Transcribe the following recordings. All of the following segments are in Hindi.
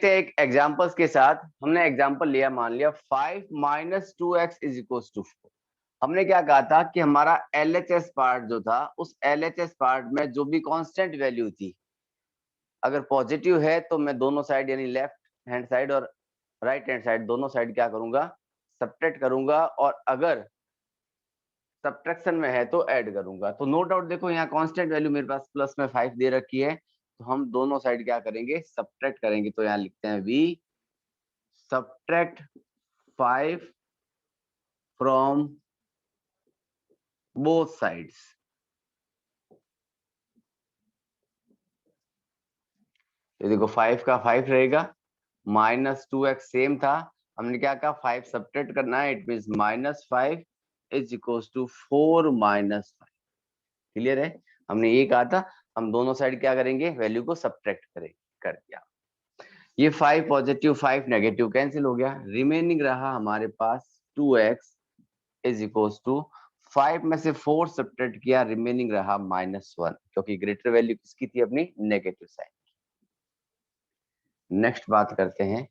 देखते हैं एक एग्जांपल्स के साथ। हमने एग्जांपल लिया, मान लिया 5 - 2x = 4। हमने क्या कहा था कि हमारा LHS पार्ट जो था, उस LHS पार्ट में जो भी कांस्टेंट वैल्यू थी, अगर पॉजिटिव है तो मैं दोनों साइड यानी लेफ्ट हैंड साइड और राइट हैंड साइड दोनों साइड क्या करूंगा, सब्ट्रैक्ट करूंगा, और अगर सब्ट्रैक्शन में है तो ऐड करूंगा। तो नो डाउट देखो यहाँ कांस्टेंट वैल्यू मेरे पास प्लस में 5 दे रखी है, तो हम दोनों साइड क्या करेंगे, सब्ट्रैक्ट करेंगे। तो यहाँ लिखते हैं we subtract 5 from both sides. ये देखो 5 का 5 रहेगा, -2x सेम था, हमने क्या कहा 5 सब्ट्रैक्ट करना है, इट मींस -5 = 4 - 5। क्लियर है? हमने ये कहा था हम दोनों साइड क्या करेंगे, वैल्यू को सब्ट्रैक्ट करेंगे। कर दिया। ये 5 पॉजिटिव 5 नेगेटिव कैंसिल हो गया, रिमेनिंग रहा हमारे पास 2x = 5 में से 4 सब्ट्रैक्ट किया, रिमेनिंग रहा -1, क्योंकि ग्रेटर वैल्यू किसकी थी, अपनी नेगेटिव साइन। नेक्स्ट बात करते हैं।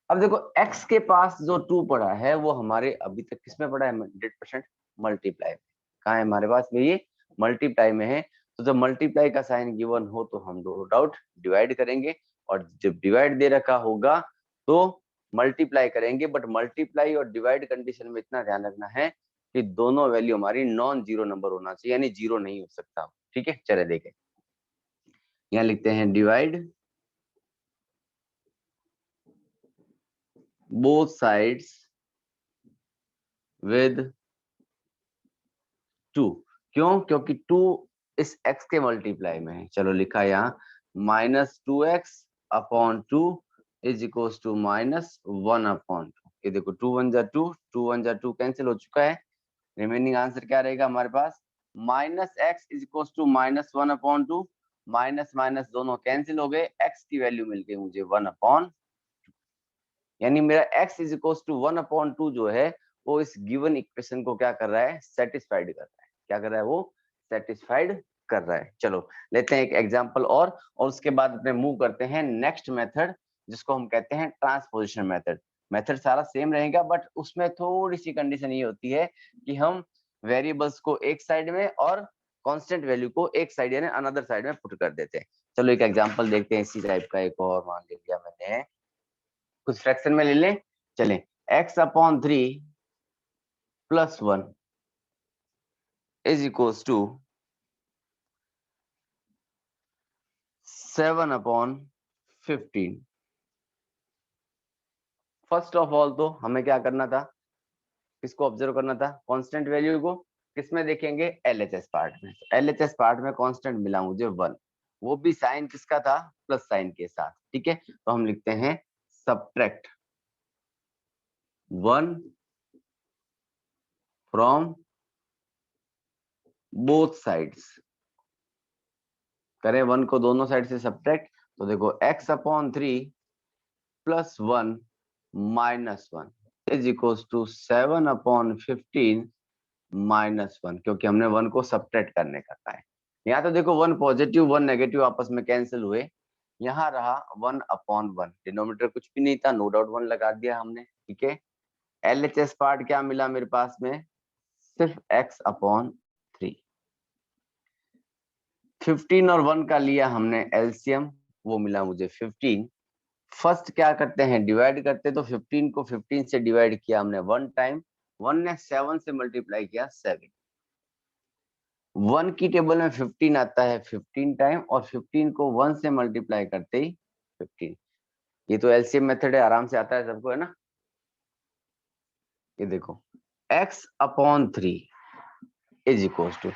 अब देखो x के पास जो 2 पड़ा है वो हमारे अभी तक किसमें पड़ा है, 100% मल्टीप्लाई में। कहाँ है हमारे पास में, ये मल्टीप्लाई में है। तो जब मल्टीप्लाई का साइन गिवन हो तो हम नो डाउट डिवाइड करेंगे, और जब डिवाइड दे रखा होगा तो मल्टीप्लाई करेंगे। बट मल्टीप्लाई और डिवाइड कंडीशन में इतना ध्यान रखना है कि दोनों वैल्यू हमारी नॉन जीरो नंबर होना चाहिए, यानी जीरो नहीं हो सकता। ठीक है, चले देखें। यहाँ लिखते हैं डिवाइड both sides with 2। क्यों? क्योंकि 2 इस x के मल्टीप्लाई में है। चलो लिखा यहाँ -2x अपॉन 2 = -1/2। ये देखो 2 1 जा 2, 2 1 जा 2 कैंसिल हो चुका है। रिमेनिंग आंसर क्या रहेगा हमारे पास, -x = -1/2, माइनस माइनस दोनों कैंसिल हो गए, x की वैल्यू मिल गई मुझे 1/2, यानी मेरा x = 1/2 जो है वो इस गिवन इक्वेशन को क्या कर रहा है, सेटिस्फाइड कर रहा है। क्या कर रहा है वो, सेटिस्फाइड कर रहा है। चलो लेते हैं एक एग्जांपल और उसके बाद अपने मूव करते हैं नेक्स्ट मेथड, जिसको हम कहते हैं ट्रांसपोजिशन मेथड। मेथड सारा सेम रहेगा, बट उसमें थोड़ी सी कंडीशन ये होती है कि हम वेरिएबल्स को एक साइड में और कांस्टेंट वैल्यू को एक साइड यानी अनदर साइड में पुट कर देते हैं। चलो एक एग्जांपल देखते हैं इसी टाइप का। एक और मान लिया मैंने, कुछ फ्रैक्शन में ले लें। चलें, x/3 + 1 = 7/15। फर्स्ट ऑफ ऑल तो हमें क्या करना था, किसको ऑब्जर्व करना था, कांस्टेंट वैल्यू को। किसमें देखेंगे, LHS पार्ट में। LHS पार्ट में कांस्टेंट मिला मुझे 1, वो भी साइन किसका था, प्लस साइन के साथ। ठीक है, तो हम लिखते हैं सब्ट्रैक्ट 1 फ्रॉम बोथ साइड्स। करें 1 को दोनों साइड से सब्ट्रैक्ट, तो देखो x/3 + 1 - 1 = 7/15 -1, क्योंकि हमने 1 को सब्ट्रैक्ट करने का कहा है। यहाँ तो देखो 1 पॉजिटिव 1 नेगेटिव आपस में कैंसिल हुए, यहाँ रहा 1/1, डिनोमिनेटर कुछ भी नहीं था, नो डाउट 1 लगा दिया हमने। ठीक है, LHS पार्ट क्या मिला मेरे पास में, सिर्फ x/3। 15 और 1 का लिया हमने एलसीएम, वो मिला मुझे 15। फर्स्ट क्या करते हैं, डिवाइड करते, तो 15 को 15 से डिवाइड किया हमने 1 टाइम, 1 ने 7 से मल्टीप्लाई किया 7। 1 की टेबल में 15 आता है 15 टाइम, और 15 को 1 से मल्टीप्लाई करते ही 15। ये तो एलसीएम मेथड है, आराम से आता है सबको, है ना। ये देखो x/3 =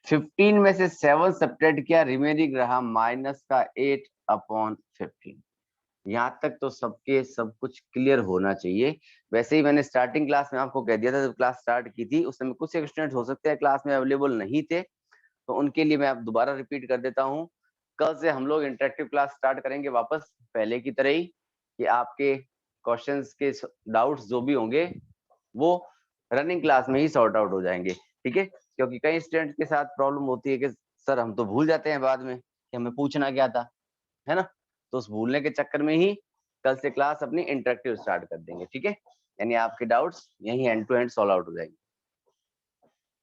15 में से 7 सब्ट्रैक्ट किया, रिमेनिंग रहा -8/15। यहाँ तक तो सबके सब कुछ क्लियर होना चाहिए। वैसे ही मैंने स्टार्टिंग क्लास में आपको कह दिया था, जब क्लास स्टार्ट की थी उस समय कुछ स्टूडेंट हो सकते हैं क्लास में अवेलेबल नहीं थे, तो उनके लिए मैं अब दोबारा रिपीट कर देता हूँ। कल से हम लोग इंटरेक्टिव क्लास स्टार्ट करेंगे वापस पहले की तरह ही, कि आपके क्वेश्चंस के डाउट्स जो भी होंगे वो रनिंग क्लास में ही सॉर्ट आउट हो जाएंगे। ठीक है, क्योंकि कई स्टूडेंट के साथ प्रॉब्लम होती है कि सर हम तो भूल जाते हैं बाद में कि हमें पूछना क्या था, है ना। तो उस भूलने के चक्कर में ही कल से क्लास अपनी इंटरेक्टिव स्टार्ट कर देंगे, ठीक है। यानी आपके डाउट्स यही end to end solve out हो जाएंगे।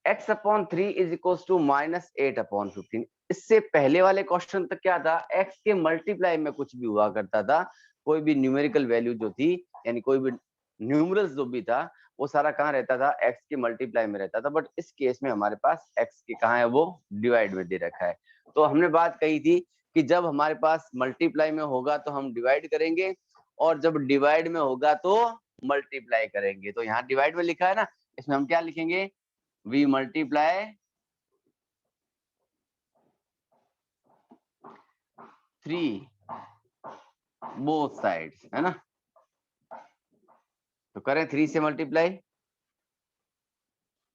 x/3 is equal to -8/15। इससे पहले वाले क्वेश्चन तक क्या था, x के मल्टीप्लाई में कुछ भी हुआ करता था, कोई भी न्यूमेरिकल वैल्यू जो थी, यानी कोई भी न्यूमरल्स जो भी था, वो सारा कहाँ रहता था, x के मल्टीप्लाई में रहता था। बट इस केस में हमारे पास x के कहाँ है, वो डिवाइड में दे रखा है। तो हमने बात कही थी कि जब हमारे पास मल्टीप्लाई में होगा तो हम डिवाइड करेंगे, और जब डिवाइड में होगा तो मल्टीप्लाई करेंगे। तो यहाँ डिवाइड में लिखा है ना, इसमें हम क्या लिखेंगे, we multiply 3 both sides, है ना। तो करें 3 से multiply,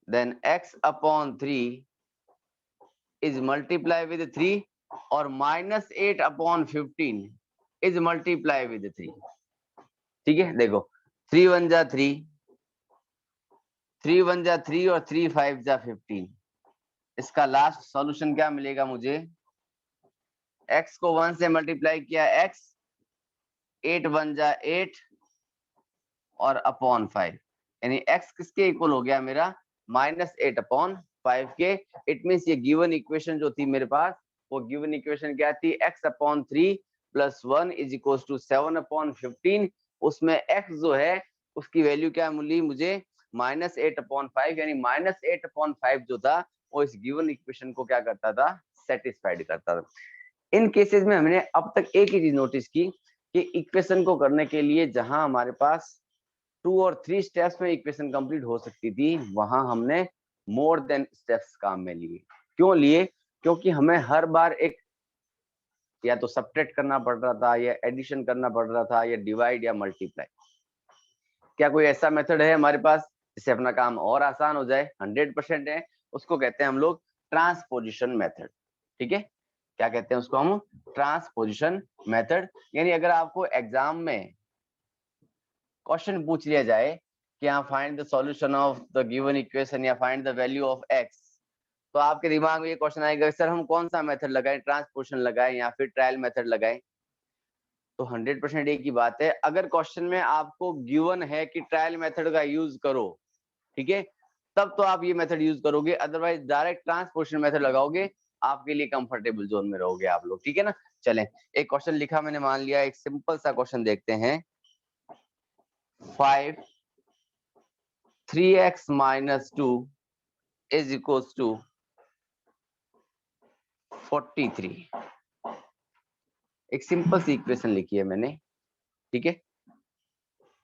then x/3 is multiply with 3 और -8/15 इज मल्टीप्लाई विद 3। ठीक है, देखो 3 1 जा 3, 3 1 जा 3 और 3 5 जा 15। इसका लास्ट सॉल्यूशन क्या मिलेगा मुझे, x को 1 से मल्टीप्लाई किया x, 8 1 जा 8 और अपॉन 5, यानी x किसके इक्वल हो गया मेरा, -8/5 के। इट मींस ये गिवन इक्वेशन जो थी मेरे पास, वो गिवन इक्वेशन क्या थी, x/3 + 1 इज इक्वल टू 7/15। उसमें x जो है उसकी वैल्यू क्या मिली मुझे, -8/5, यानी -8/5 जो था वो इस गिवन इक्वेशन को क्या करता था, सेटिस्फाइड करता था। इन केसेस में हमने अब तक एक ही चीज नोटिस की कि इक्वेशन को करने के लिए जहां हमारे पास 2 और 3 स्टेप्स में इक्वेशन कंप्लीट हो सकती थी, वहां हमने मोर देन स्टेप्स काम में लिए। क्यों लिए, क्योंकि हमें हर बार एक या तो सब्ट्रैक्ट करना पड़ रहा था, या एडिशन करना पड़ रहा था, या डिवाइड या मल्टीप्लाई। क्या कोई ऐसा मेथड है हमारे पास जिससे अपना काम और आसान हो जाए, 100% है। उसको कहते हैं हम लोग ट्रांसपोजिशन मेथड। ठीक है, क्या कहते हैं उसको हम, ट्रांसपोजिशन मेथड। यानी अगर आपको एग्जाम में क्वेश्चन पूछ लिया जाए कि हाँ find the solution of the given equation या find the value of x, तो आपके दिमाग में ये क्वेश्चन आएगा सर हम कौन सा मेथड लगाएं, ट्रांसपोजिशन लगाएं या फिर ट्रायल मेथड लगाएं। तो 100% एक ही बात है, अगर क्वेश्चन में आपको गिवन है कि ट्रायल मेथड का यूज करो, ठीक है, तब तो आप ये मेथड यूज करोगे, अदरवाइज डायरेक्ट ट्रांसपोजिशन मेथड लगाओगे, आपके लिए कंफर्टेबल जोन में रहोगे आप लोग। ठीक है ना, चलें एक क्वेश्चन लिखा मैंने, मान लिया एक सिंपल सा क्वेश्चन देखते हैं। 5 3x - 2 इज इक्वल टू 43। एक सिंपल सी इक्वेशन लिखी है मैंने, ठीक है।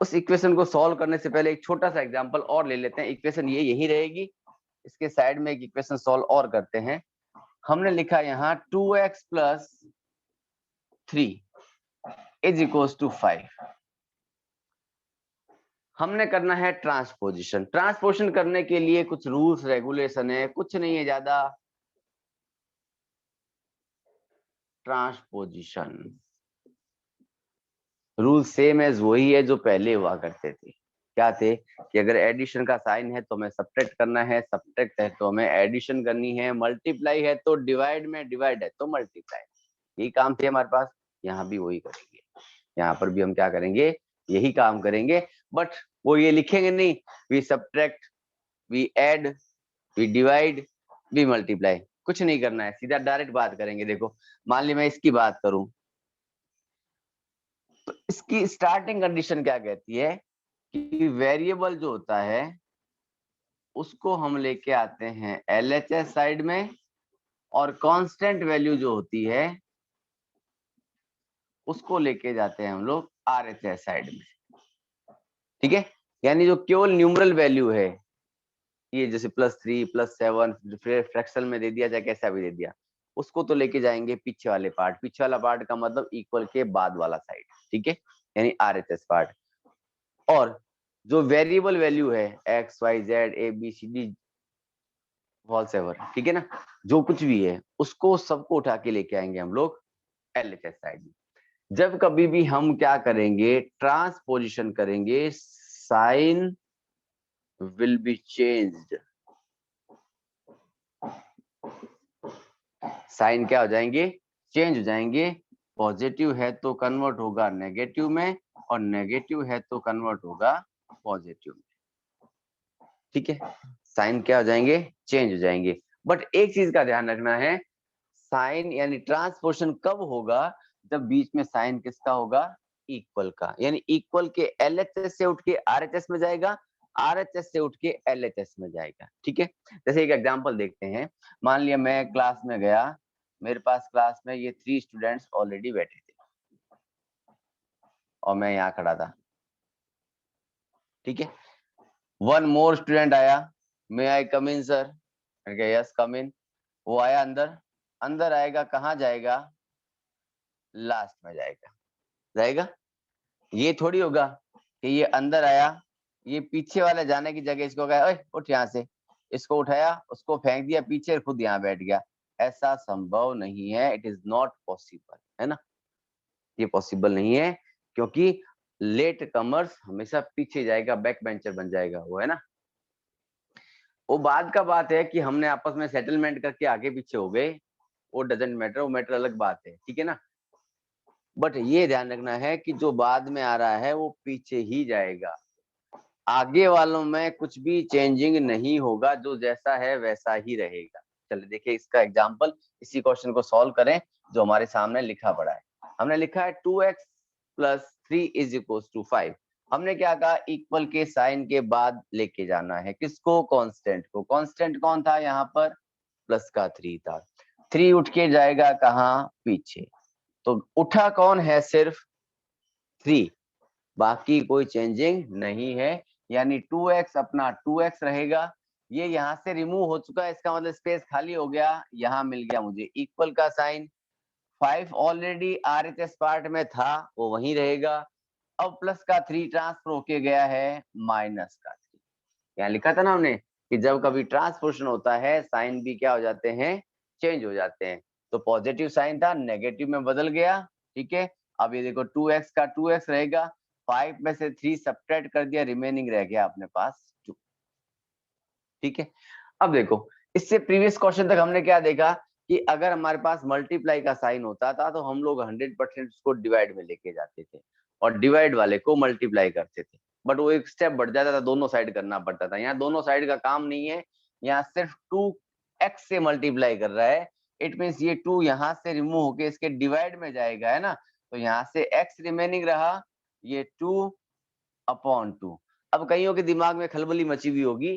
उस इक्वेशन को सॉल्व करने से पहले एक छोटा सा एग्जांपल और ले लेते हैं। इक्वेशन ये यही रहेगी, इसके साइड में एक इक्वेशन सॉल्व और करते हैं। हमने लिखा यहाँ 2x + 3 इज इक्वल टू 5। हमने करना है ट्रांसपोजिशन। ट्रांसपोजिशन करने के लिए कुछ रूल्स रेगुलेशन है, कुछ नहीं है ज्यादा। ट्रांसपोजिशन रूल सेम एज वही है जो पहले हुआ करते थे। क्या थे कि अगर एडिशन का साइन है तो हमें सब्ट्रैक्ट करना है, सब्ट्रैक्ट है तो हमें एडिशन करनी है, मल्टीप्लाई है तो डिवाइड में, डिवाइड है तो मल्टीप्लाई। यही काम थे हमारे पास, यहाँ भी वही करेंगे। यहाँ पर भी हम क्या करेंगे, यही काम करेंगे। बट वो ये लिखेंगे नहीं, we subtract, we add, we divide, we multiply, कुछ नहीं करना है, सीधा डायरेक्ट बात करेंगे। देखो मान ली मैं इसकी बात करूं, तो इसकी स्टार्टिंग कंडीशन क्या कहती है कि वेरिएबल जो होता है उसको हम लेके आते हैं LHS साइड में, और कांस्टेंट वैल्यू जो होती है उसको लेके जाते हैं हम लोग RHS साइड में। ठीक है, यानी जो केवल न्यूमरल वैल्यू है, ये जैसे +3 +7 फ्रैक्शन में दे दिया, चाहे कैसा भी दे दिया, उसको तो लेके जाएंगे पीछे वाले पार्ट। पीछे वाला पार्ट का मतलब इक्वल के बाद वाला साइड, ठीक है, यानी RHS पार्ट। और जो वेरिएबल वैल्यू है x y z a b c d वॉल्सेवर, ठीक है ना, जो कुछ भी है उसको सबको उठा के लेके आएंगे हम लोग LHS साइड में। जब कभी भी हम क्या करेंगे, ट्रांसपोजिशन करेंगे, sign will be changed. Sign क्या हो जाएंगे, चेंज हो जाएंगे। पॉजिटिव है तो कन्वर्ट होगा नेगेटिव में, और नेगेटिव है तो कन्वर्ट होगा पॉजिटिव में। ठीक है, साइन क्या हो जाएंगे, चेंज हो जाएंगे। बट एक चीज का ध्यान रखना है, साइन यानी ट्रांसपोर्शन कब होगा, जब बीच में साइन किसका होगा, इक्वल का। यानी इक्वल के एलएचएस से उठ के आरएचएस में जाएगा, आरएचएस से उठ के एलएचएस में जाएगा। ठीक है, जैसे एक एग्जांपल देखते हैं। मान लिया मैं क्लास में गया, मेरे पास क्लास में ये 3 स्टूडेंट्स ऑलरेडी बैठे थे और मैं यहाँ खड़ा था। ठीक है, वन मोर स्टूडेंट आया, मे आई कम इन सर, यस कम इन। वो आया अंदर, अंदर आएगा, कहाँ जाएगा, लास्ट में जाएगा, जाएगा। ये थोड़ी होगा कि ये अंदर आया, ये पीछे वाले जाने की जगह इसको कहा ओए उठ यहाँ से, इसको उठाया, उसको फेंक दिया पीछे, खुद यहाँ बैठ गया। ऐसा संभव नहीं है, इट इज नॉट पॉसिबल, है ना, ये पॉसिबल नहीं है, क्योंकि लेट कमर्स हमेशा पीछे जाएगा, बैक बेंचर बन जाएगा वो, है ना। वो बाद का बात है कि हमने आपस में सेटलमेंट करके आगे पीछे हो गए, वो डजेंट मैटर, वो मैटर अलग बात है। ठीक है ना, बट ये ध्यान रखना है कि जो बाद में आ रहा है वो पीछे ही जाएगा, आगे वालों में कुछ भी चेंजिंग नहीं होगा, जो जैसा है वैसा ही रहेगा। चलिए देखिए इसका एग्जांपल, इसी क्वेश्चन को सॉल्व करें जो हमारे सामने लिखा पड़ा है। हमने लिखा है 2x + 3 = 5। हमने क्या कहा, इक्वल के साइन के बाद लेके जाना है किसको, कांस्टेंट को। कांस्टेंट कौन था यहाँ पर, प्लस का 3 था। 3 उठ के जाएगा कहाँ, पीछे, तो उठा कौन है, सिर्फ 3, बाकी कोई चेंजिंग नहीं है। यानी 2x अपना 2x रहेगा। ये यहाँ से रिमूव हो चुका है, इसका मतलब स्पेस खाली हो गया, यहाँ मिल गया मुझे इक्वल का साइन। 5 ऑलरेडी आरएचएस पार्ट में था, वो वहीं रहेगा। अब प्लस का 3 ट्रांसफर होके गया है माइनस का 3। यहाँ लिखा था ना हमने कि जब कभी ट्रांसपोर्शन होता है साइन भी क्या हो जाते हैं, चेंज हो जाते हैं। तो पॉजिटिव साइन था, नेगेटिव में बदल गया। ठीक है, अब ये देखो 2x का 2x रहेगा, 5 में से 3 सब्ट्रैक्ट कर दिया, रिमेनिंग रह गया अपने पास 2। ठीक है, अब देखो इससे प्रीवियस क्वेश्चन तक हमने क्या देखा कि अगर हमारे पास मल्टीप्लाई का साइन होता था तो हम लोग 100% उसको डिवाइड में लेके जाते थे और डिवाइड वाले को मल्टीप्लाई करते थे। बट वो एक स्टेप बढ़ जाता था, दोनों साइड करना पड़ता था। यहाँ दोनों साइड का काम नहीं है, यहाँ सिर्फ 2x से मल्टीप्लाई कर रहा है। इट मीन्स ये 2 यहाँ से रिमूव होके इसके डिवाइड में जाएगा, है ना। तो यहाँ से x रिमेनिंग रहा, ये 2/2। अब कईयों के दिमाग में खलबली मची हुई होगी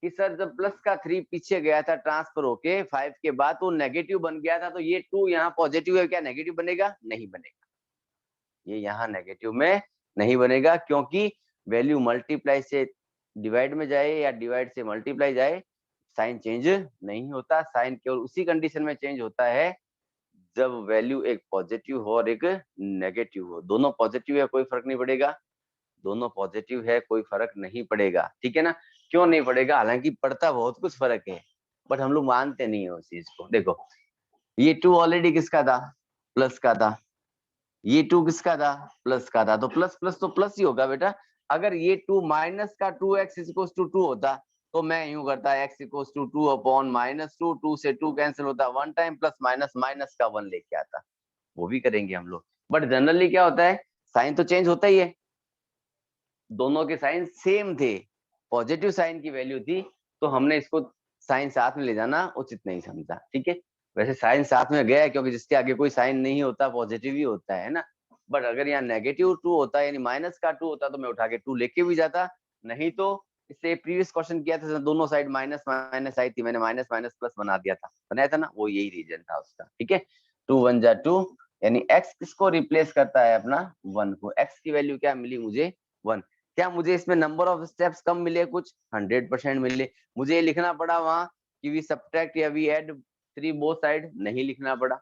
कि सर जब प्लस का 3 पीछे गया था ट्रांसफर होके 5 के बाद, तो नेगेटिव बन गया था, तो ये 2 यहाँ पॉजिटिव है, क्या नेगेटिव बनेगा, नहीं बनेगा। ये यहाँ नेगेटिव में नहीं बनेगा, क्योंकि वैल्यू मल्टीप्लाई से डिवाइड में जाए या डिवाइड से मल्टीप्लाई जाए, साइन चेंज नहीं होता। साइन केवल उसी कंडीशन में चेंज होता है जब वैल्यू एक पॉजिटिव हो और एक नेगेटिव हो। दोनों पॉजिटिव है, कोई फर्क नहीं पड़ेगा, दोनों पॉजिटिव है, कोई फर्क नहीं पड़ेगा। ठीक है ना, क्यों नहीं पड़ेगा, हालांकि पड़ता बहुत कुछ फर्क है, बट हम लोग मानते नहीं है उस चीज को। देखो ये 2 ऑलरेडी किसका था, प्लस का था, ये 2 किसका था, प्लस का था, तो प्लस प्लस तो प्लस ही होगा बेटा। अगर ये 2 माइनस का 2x = 2 होता तो मैं यूं करता, x = 2/-2, 2 से 2 कैंसिल होता, 1 टाइम प्लस माइनस, माइनस का 1 लेके आता, वो भी करेंगे हम लोग। बट जनरली क्या होता है, साइन तो चेंज होता ही है, दोनों के साइन सेम थे, पॉजिटिव साइन की वैल्यू थी, तो हमने इसको साइन साथ में ले जाना उचित नहीं समझा। ठीक है, वैसे साइन साथ में गया है क्योंकि जिसके आगे कोई साइन नहीं होता पॉजिटिव ही होता है ना। बट अगर यहाँ -2 होता यानी माइनस का 2 होता तो मैं उठा के 2 लेके भी जाता, नहीं तो इससे प्रीवियस क्वेश्चन किया था दोनों साइड माइनस माइनस आई थी, मैंने माइनस माइनस प्लस बना दिया था, बनाया था ना, वो यही रीजन था उसका। ठीक है, 2 1 जा 2, यानी x किसको रिप्लेस करता है, अपना 1 को। x की वैल्यू क्या मिली मुझे, 1। क्या मुझे इसमें नंबर ऑफ स्टेप्स कम मिले, कुछ 100% मिले। मुझे ये लिखना पड़ा वहां कि वी सब्ट्रैक्ट या वी ऐड 3 बोथ साइड, नहीं लिखना पड़ा।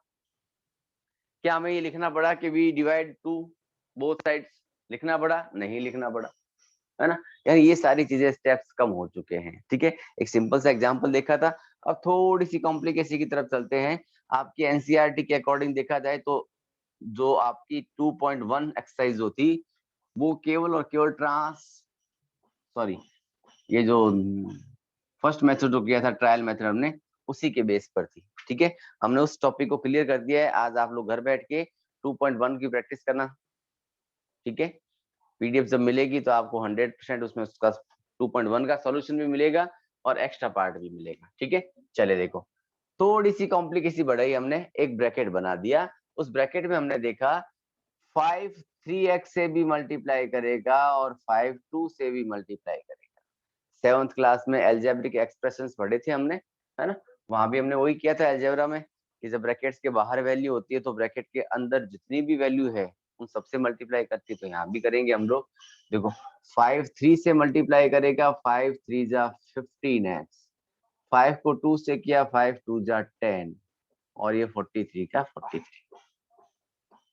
क्या हमें ये लिखना पड़ा कि वी डिवाइड 2 बोथ साइड्स, लिखना पड़ा, नहीं लिखना पड़ा, है ना। यानी ये सारी चीजें स्टेप्स कम हो चुके हैं। ठीक है, एक सिंपल सा एग्जांपल देखा था, अब थोड़ी सी कॉम्प्लिकेशन की तरफ चलते हैं। आपकी एनसीईआरटी के अकॉर्डिंग देखा जाए तो जो आपकी 2.1 एक्सरसाइज होती, वो केवल और केवल सॉरी, ये जो फर्स्ट मेथड जो किया था ट्रायल मेथड हमने, उसी के बेस पर थी। ठीक है, हमने उस टॉपिक को क्लियर कर दिया है। आज आप लोग घर बैठ के 2.1 की प्रैक्टिस करना। ठीक है, पीडीएफ जब मिलेगी तो आपको 100% उसमें उसका 2.1 का सॉल्यूशन भी मिलेगा और एक्स्ट्रा पार्ट भी मिलेगा। ठीक है, चले देखो, थोड़ी सी कॉम्प्लिकेसी बढ़ाई हमने, एक ब्रैकेट बना दिया, उस ब्रैकेट में हमने देखा 5 3x से भी मल्टीप्लाई करेगा और 5 2 से भी मल्टीप्लाई करेगा। 7th क्लास में एल्जेब्रिक एक्सप्रेशंस पढ़े थे हमने, है ना, वहां भी हमने वही किया था एल्जेब्रा में कि जब ब्रैकेट्स के बाहर वैल्यू होती है तो ब्रैकेट के अंदर जितनी भी वैल्यू है उन सबसे मल्टीप्लाई करती है। तो यहाँ भी करेंगे हम लोग, देखो 5 3 से मल्टीप्लाई करेगा, 5 3 जा 15x, 5 को 2 से किया, 5 2 जा 10 और ये 43 का 43।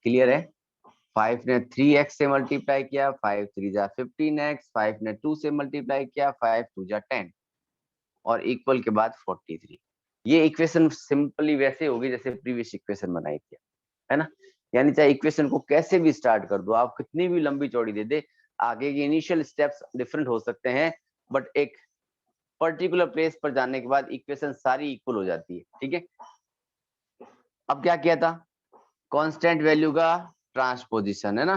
क्लियर है? 5 ने 3x से मल्टीप्लाई किया, 5 3 जा 15x, 5 ने 2 से मल्टीप्लाई किया, 5 2 जा 10 और इक्वल के बाद 43। ये इक्वेशन सिंपली वैसे होगी जैसे प्रीवियस इक्वेशन बनाई थी, है ना, यानी चाहे इक्वेशन को कैसे भी स्टार्ट कर दो आप, कितनी भी लंबी चौड़ी दे दे, आगे के इनिशियल स्टेप्स डिफरेंट हो सकते हैं बट एक पर्टिकुलर प्लेस पर जाने के बाद इक्वेशन सारी इक्वल हो जाती है। ठीक है, अब क्या किया था, कांस्टेंट वैल्यू का ट्रांसपोजिशन, है ना,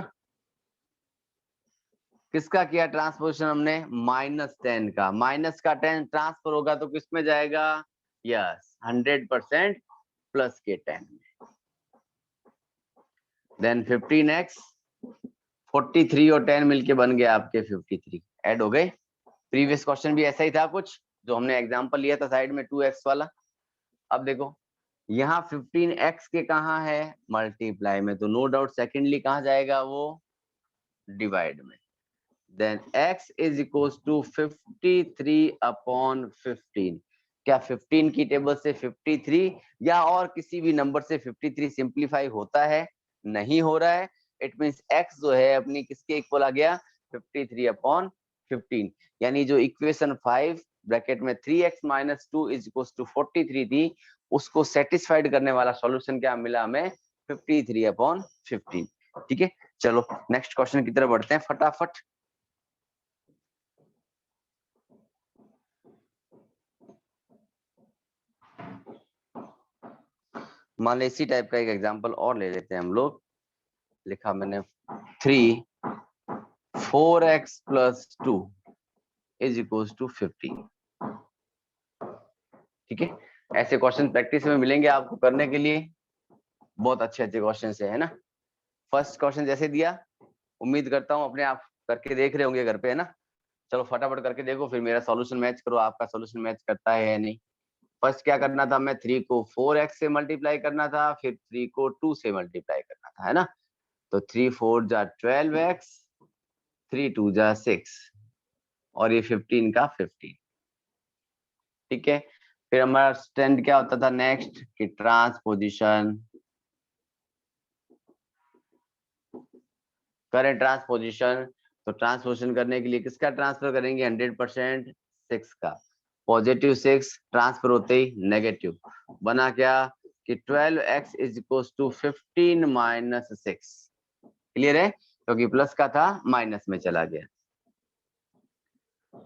किसका किया ट्रांसपोजिशन हमने, -10 का, माइनस का 10 ट्रांसफर होगा तो किस में जाएगा, यस 100% प्लस के 10 में, देन 15x, 43 और 10 मिलके बन गया आपके 53, ऐड हो गए। प्रीवियस क्वेश्चन भी ऐसा ही था कुछ जो हमने एग्जांपल लिया था साइड में 2x वाला। अब देखो यहाँ 15x के कहाँ है, मल्टीप्लाई में, तो नो डाउट सेकेंडली कहाँ जाएगा वो, डिवाइड में, then x is equal to 53/15। क्या 15 की टेबल से 53 या और किसी भी नंबर से 53 सिंप्लीफाई होता है, नहीं हो रहा है, इट मींस x जो है अपनी किसके इक्वल आ गया, 53/15, यानी जो इक्वेशन 5 ब्रैकेट में 3x - 2 इज इक्वल टू 43 थी, उसको सेटिस्फाइड करने वाला सॉल्यूशन क्या मिला हमें, 53/15। ठीक है, चलो नेक्स्ट क्वेश्चन की तरफ बढ़ते हैं फटाफट। मान लो इसी टाइप का एक एग्जांपल और ले लेते हैं हम लोग, लिखा मैंने 3 4x + 2 इज इक्वल टू 15। ठीक है, ऐसे क्वेश्चन प्रैक्टिस में मिलेंगे आपको करने के लिए, बहुत अच्छे अच्छे क्वेश्चन है ना। फर्स्ट क्वेश्चन जैसे दिया, उम्मीद करता हूँ अपने आप करके देख रहे होंगे घर पे, है ना, चलो फटाफट करके देखो, फिर मेरा सॉल्यूशन मैच करो, आपका सॉल्यूशन मैच करता है या नहीं। फर्स्ट क्या करना था, मैं 3 को 4x से मल्टीप्लाई करना था, फिर 3 को 2 से मल्टीप्लाई करना था, है ना, तो 3 4 जा 12x, 3 2 जा 6 और ये 15 का 15। ठीक है, फिर हमारा स्टैंड क्या होता था नेक्स्ट कि ट्रांसपोजिशन, करें ट्रांसपोजिशन, तो ट्रांसपोजिशन करने के लिए किसका ट्रांसफर करेंगे, 100% 6 का, पॉजिटिव 6 ट्रांसफर होते ही नेगेटिव, बना क्या कि 12x is equal to 15 - 6। Clear है, क्योंकि प्लस का था माइनस में चला गया,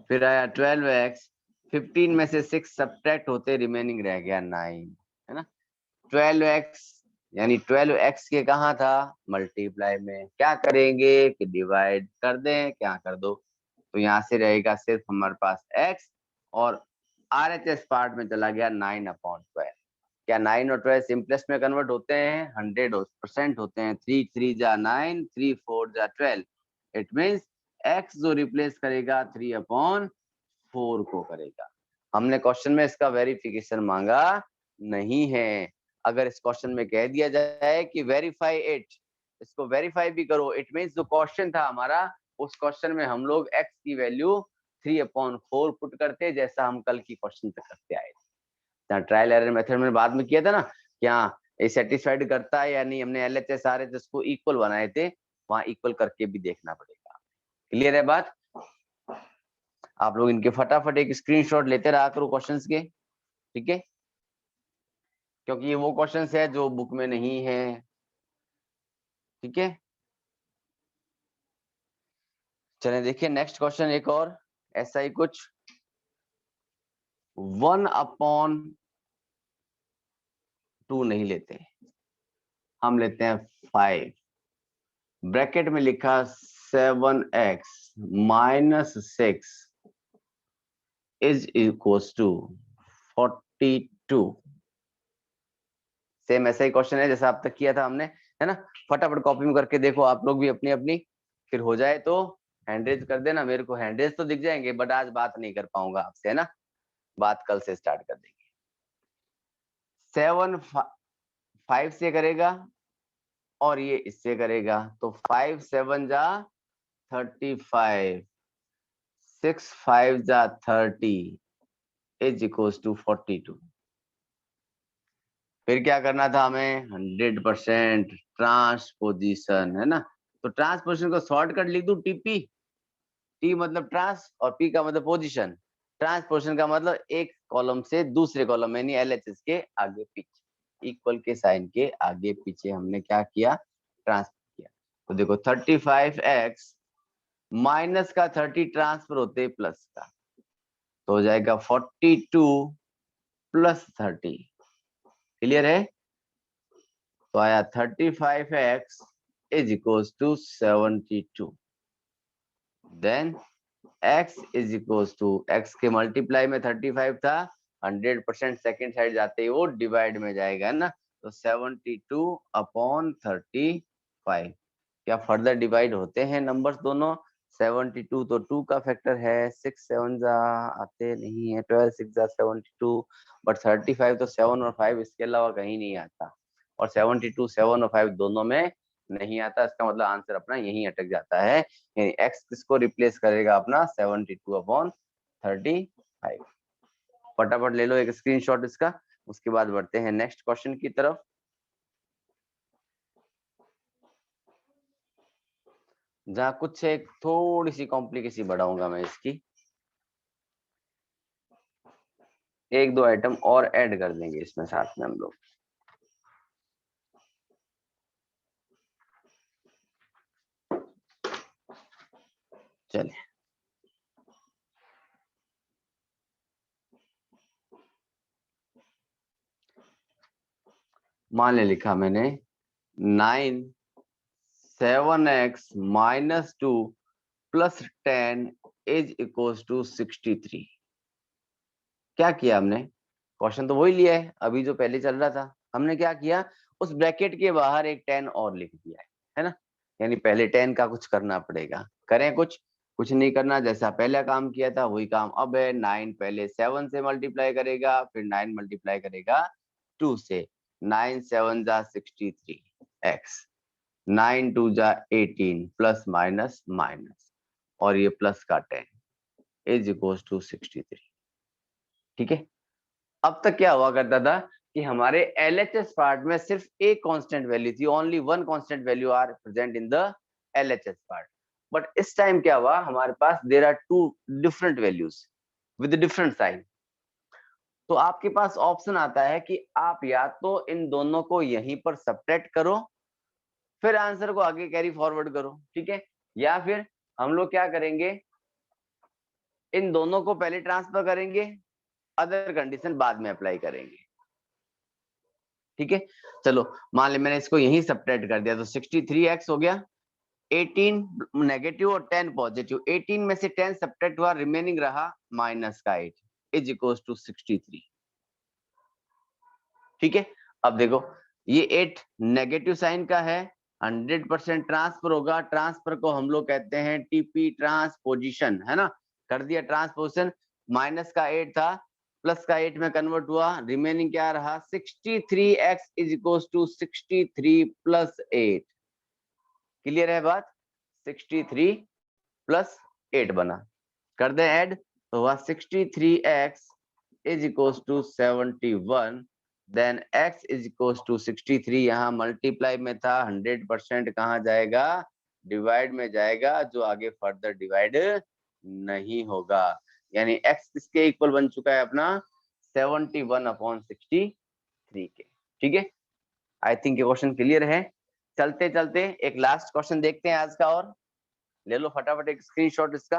फिर आया 12x, 15 में से 6 सब्ट्रैक्ट होते रिमेनिंग रह गया 9, है ना, 12x यानी 12x के कहा था, मल्टीप्लाई में, क्या करेंगे कि डिवाइड कर दें, क्या कर दो, तो यहाँ से रहेगा सिर्फ हमारे पास x और RHS पार्ट में चला गया 9/12। क्या 9 और 12 सिंपलेस्ट में कन्वर्ट होते हैं, 100% होते हैं, 3 3 जा 9, 3 4 जा 12, इट मींस x जो रिप्लेस करेगा 3/4 को करेगा। हमने क्वेश्चन में इसका वेरिफिकेशन मांगा नहीं है, अगर इस क्वेश्चन में कह दिया जाए कि वेरीफाई इट, इसको वेरीफाई भी करो, इट मींस जो क्वेश्चन था हमारा, उस क्वेश्चन में हम लोग x की वैल्यू 3/4 पुट करते, जैसा हम कल की क्वेश्चन पे करते आए थे, ट्रायल एरर मेथड में बाद में किया था ना, क्या ये सेटिस्फाइड करता है या नहीं, हमने LHS RHS को इक्वल बनाए थे, वहां इक्वल करके भी देखना पड़ेगा। क्लियर है बात, आप लोग इनके फटाफट एक स्क्रीनशॉट लेते रहा करो क्वेश्चंस के, ठीक है, क्योंकि ये वो क्वेश्चंस है जो बुक में नहीं है। ठीक है, चलें देखिए नेक्स्ट क्वेश्चन एक और ऐसा ही कुछ, 1/2 नहीं लेते, हम लेते हैं 5, ब्रैकेट में लिखा 7x -6 is equals to 42। Same ऐसा ही क्वेश्चन है जैसा अब तक किया था हमने, है ना। फटाफट कॉपी में करके देखो आप लोग भी अपनी अपनी, फिर हो जाए तो हैंड रेज कर देना। मेरे को हैंड रेज तो दिख जाएंगे, बट आज बात नहीं कर पाऊंगा आपसे, है ना। बात कल से स्टार्ट कर देंगे। 7 5 से करेगा और ये इससे करेगा, तो 5 7 जा 35, 6 5 जा 30 इज इक्वल्स टू 42। फिर क्या करना था हमें, 100% ट्रांसपोजिशन, है ना। तो ट्रांसपोजिशन को शॉर्टकट लिख दूं टीपी। टी मतलब ट्रांस और पी का मतलब पोजीशन। ट्रांसपोजिशन का मतलब एक कॉलम से दूसरे कॉलम यानी एलएचएस के आगे पीछे, इक्वल के साइन के आगे पीछे हमने क्या किया, ट्रांसफर किया। तो देखो 35x माइनस का 30 ट्रांसफर होते प्लस का, तो हो जाएगा 42 प्लस 30। क्लियर है। तो आया 35x is equals to 72। Then x is equals to, x के मल्टीप्लाई में 35 था, 100% सेकेंड साइड जाते ही वो डिवाइड में जाएगा ना, तो 72 अपॉन 35। क्या फर्दर डिवाइड होते हैं नंबर्स दोनों। 72 तो 2 का फैक्टर है, 6 7 जा आते नहीं है, 12 6 जा 72, बट 35 तो 7 और 5 इसके अलावा कहीं नहीं आता, और 72 7 और 5 दोनों में नहीं आता। इसका मतलब आंसर अपना यहीं अटक जाता है, यानी x किसको रिप्लेस करेगा अपना 72 अपॉन 35। फटाफट ले लो एक स्क्रीनशॉट इसका, उसके बाद बढ़ते हैं नेक्स्ट क्वेश्चन की तरफ। जहां कुछ एक थोड़ी सी कॉम्प्लिकेशन बढ़ाऊंगा मैं इसकी, एक दो आइटम और ऐड कर देंगे इसमें साथ में हम लोग। चलिए, मान ले लिखा मैंने 9 7x -2 plus 10 is equals to 63। क्या किया हमने, क्वेश्चन तो वही लिया है अभी जो पहले चल रहा था। हमने क्या किया, उस ब्रैकेट के बाहर एक 10 और लिख दिया है ना। यानी पहले 10 का कुछ करना पड़ेगा, करें कुछ, कुछ नहीं करना, जैसा पहले काम किया था वही काम अब है। 9 पहले 7 से मल्टीप्लाई करेगा, फिर 9 मल्टीप्लाई करेगा 2 से, 9 7 जा 63 x, 9 2 जा 18 प्लस माइनस माइनस, और ये प्लस का 10 इज इक्वल टू 63। ठीक है। अब तक क्या हुआ करता था कि हमारे एलएचएस पार्ट में सिर्फ एक कांस्टेंट वैल्यू थी, only one constant value are present in the LHS part. But इस टाइम क्या हुआ, हमारे पास there are two different values with different sign. तो आपके पास ऑप्शन आता है कि आप या तो इन दोनों को यहीं पर सब्ट्रैक्ट करो, फिर आंसर को आगे कैरी फॉरवर्ड करो, ठीक है। या फिर हम लोग क्या करेंगे, इन दोनों को पहले ट्रांसफर करेंगे, अदर कंडीशन बाद में अप्लाई करेंगे, ठीक है। चलो मान ले मैंने इसको यहीं सब्ट्रैक्ट कर दिया, तो 63x हो गया, 18 नेगेटिव और 10 पॉजिटिव, 18 में से 10 सब्ट्रैक्ट हुआ, रिमेनिंग रहा माइनस का 8 इज इक्वल्स टू 63। ठीक है। अब देखो ये 8 नेगेटिव साइन का है, 100% ट्रांसफर होगा, ट्रांसफर को हम लोग कहते हैं टीपी ट्रांसपोजिशन, है ना। कर दिया ट्रांसपोजिशन, माइनस का 8 था, प्लस का 8 में कन्वर्ट हुआ, रिमेनिंग क्या रहा 63x is equals to 63 plus 8। Clear है बात, 63 प्लस 8 बना, कर दे ऐड, तो हुआ 63x is equals to 71। Then x is equals to 63, यहाँ मल्टीप्लाई में था, 100% कहाँ जाएगा, डिवाइड में जाएगा, जो आगे फर्दर डिवाइड नहीं होगा। यानी x किसके इक्वल बन चुका है अपना 71 अपॉन 63 के। ठीक है, आई थिंक ये क्वेश्चन क्लियर है। चलते चलते एक लास्ट क्वेश्चन देखते हैं आज का, और ले लो फटाफट एक स्क्रीनशॉट इसका।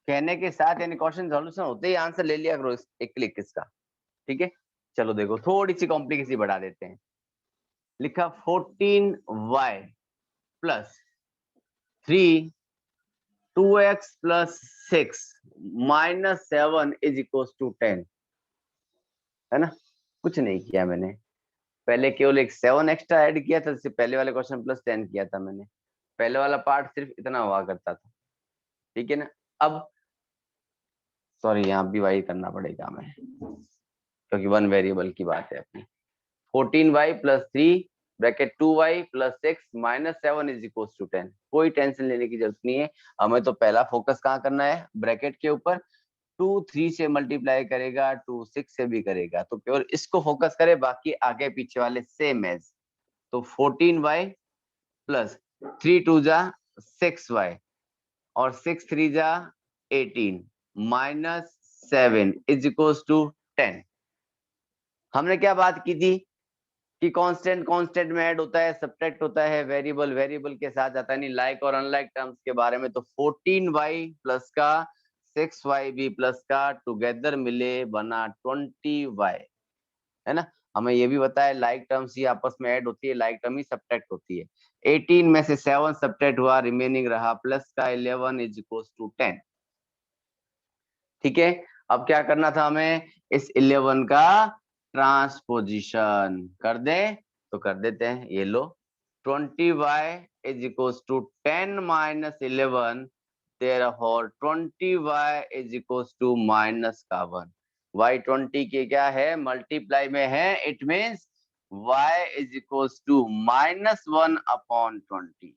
कहने के साथ यानी क्वेश्चन सॉल्यूशन होते ही आंसर ले लिया करो एक क्लिक इसका, ठीक है। चलो देखो थोड़ी सी कॉम्प्लिकेसी बढ़ा देते हैं। लिखा 14y plus 3 2x plus 6 minus 7 is equal to 10, है ना। कुछ नहीं किया मैंने, पहले केवल एक 7 एक्स्ट्रा ऐड किया था, इससे पहले वाले क्वेश्चन प्लस 10 किया था मैंने। पहले वाला पार्ट सिर्फ इतना हुआ करता था, ठीक है ना। अब सॉरी यहाँ भी वाई करना पड़ेगा हमें, क्योंकि वन वेरिएबल की बात है अपनी। 14y plus 3 bracket 2y plus 6 minus 7 is equal to 10। कोई टेंशन लेने की जरूरत नहीं है, हमें तो पहला फोकस कहाँ करना है, ब्रैकेट के ऊपर। 2 3 से मल्टीप्लाई करेगा, 2 6 से भी करेगा, तो केवल इसको फोकस करे, बाकी आगे पीछे वाले सेम एज। तो 14y प्लस 3 2 जा 6y और 6 3 जा 18 माइनस 7 इज इक्वल टू 10। हमने क्या बात की थी कि कांस्टेंट कांस्टेंट में ऐड होता है, सब्ट्रैक्ट होता है, वेरिएबल वेरिएबल के साथ जाता है, नहीं लाइक और अनलाइक टर्म्स के बारे में। तो 14y प्लस का 6y भी प्लस का टुगेदर मिले बना 20y, है ना। हमें ये भी बताया लाइक टर्म्स ही आपस में ऐड होती है, लाइक टर्म ही सब्ट्रैक्ट होती है। 18 में से 7 सब्ट्रैक्ट हुआ, रिमेनिंग रहा प्लस का 11 इज इक्वल टू 10। ठीक है, अब क्या करना था हमें, इस 11 का ट्रांसपोजिशन कर दे, तो कर देते हैं। ये लो 20y is equal to 10 minus 11, therefore 20y is equal to minus का 1। y 20 के क्या है, मल्टीप्लाई में है, it means y is equal to minus 1 upon 20।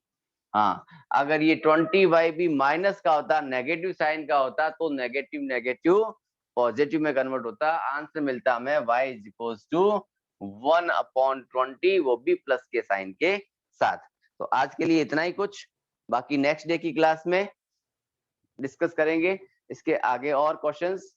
हाँ, अगर ये 20y भी माइनस का होता, नेगेटिव साइन का होता, तो नेगेटिव नेगेटिव पॉजिटिव में कन्वर्ट होता, आंसर मिलता हमें y is equal to 1 upon 20, वो भी प्लस के साइन के साथ। तो आज के लिए इतना ही कुछ, बाकी नेक्स्ट डे की क्लास में डिस्कस करेंगे इसके आगे और क्वेश्चंस।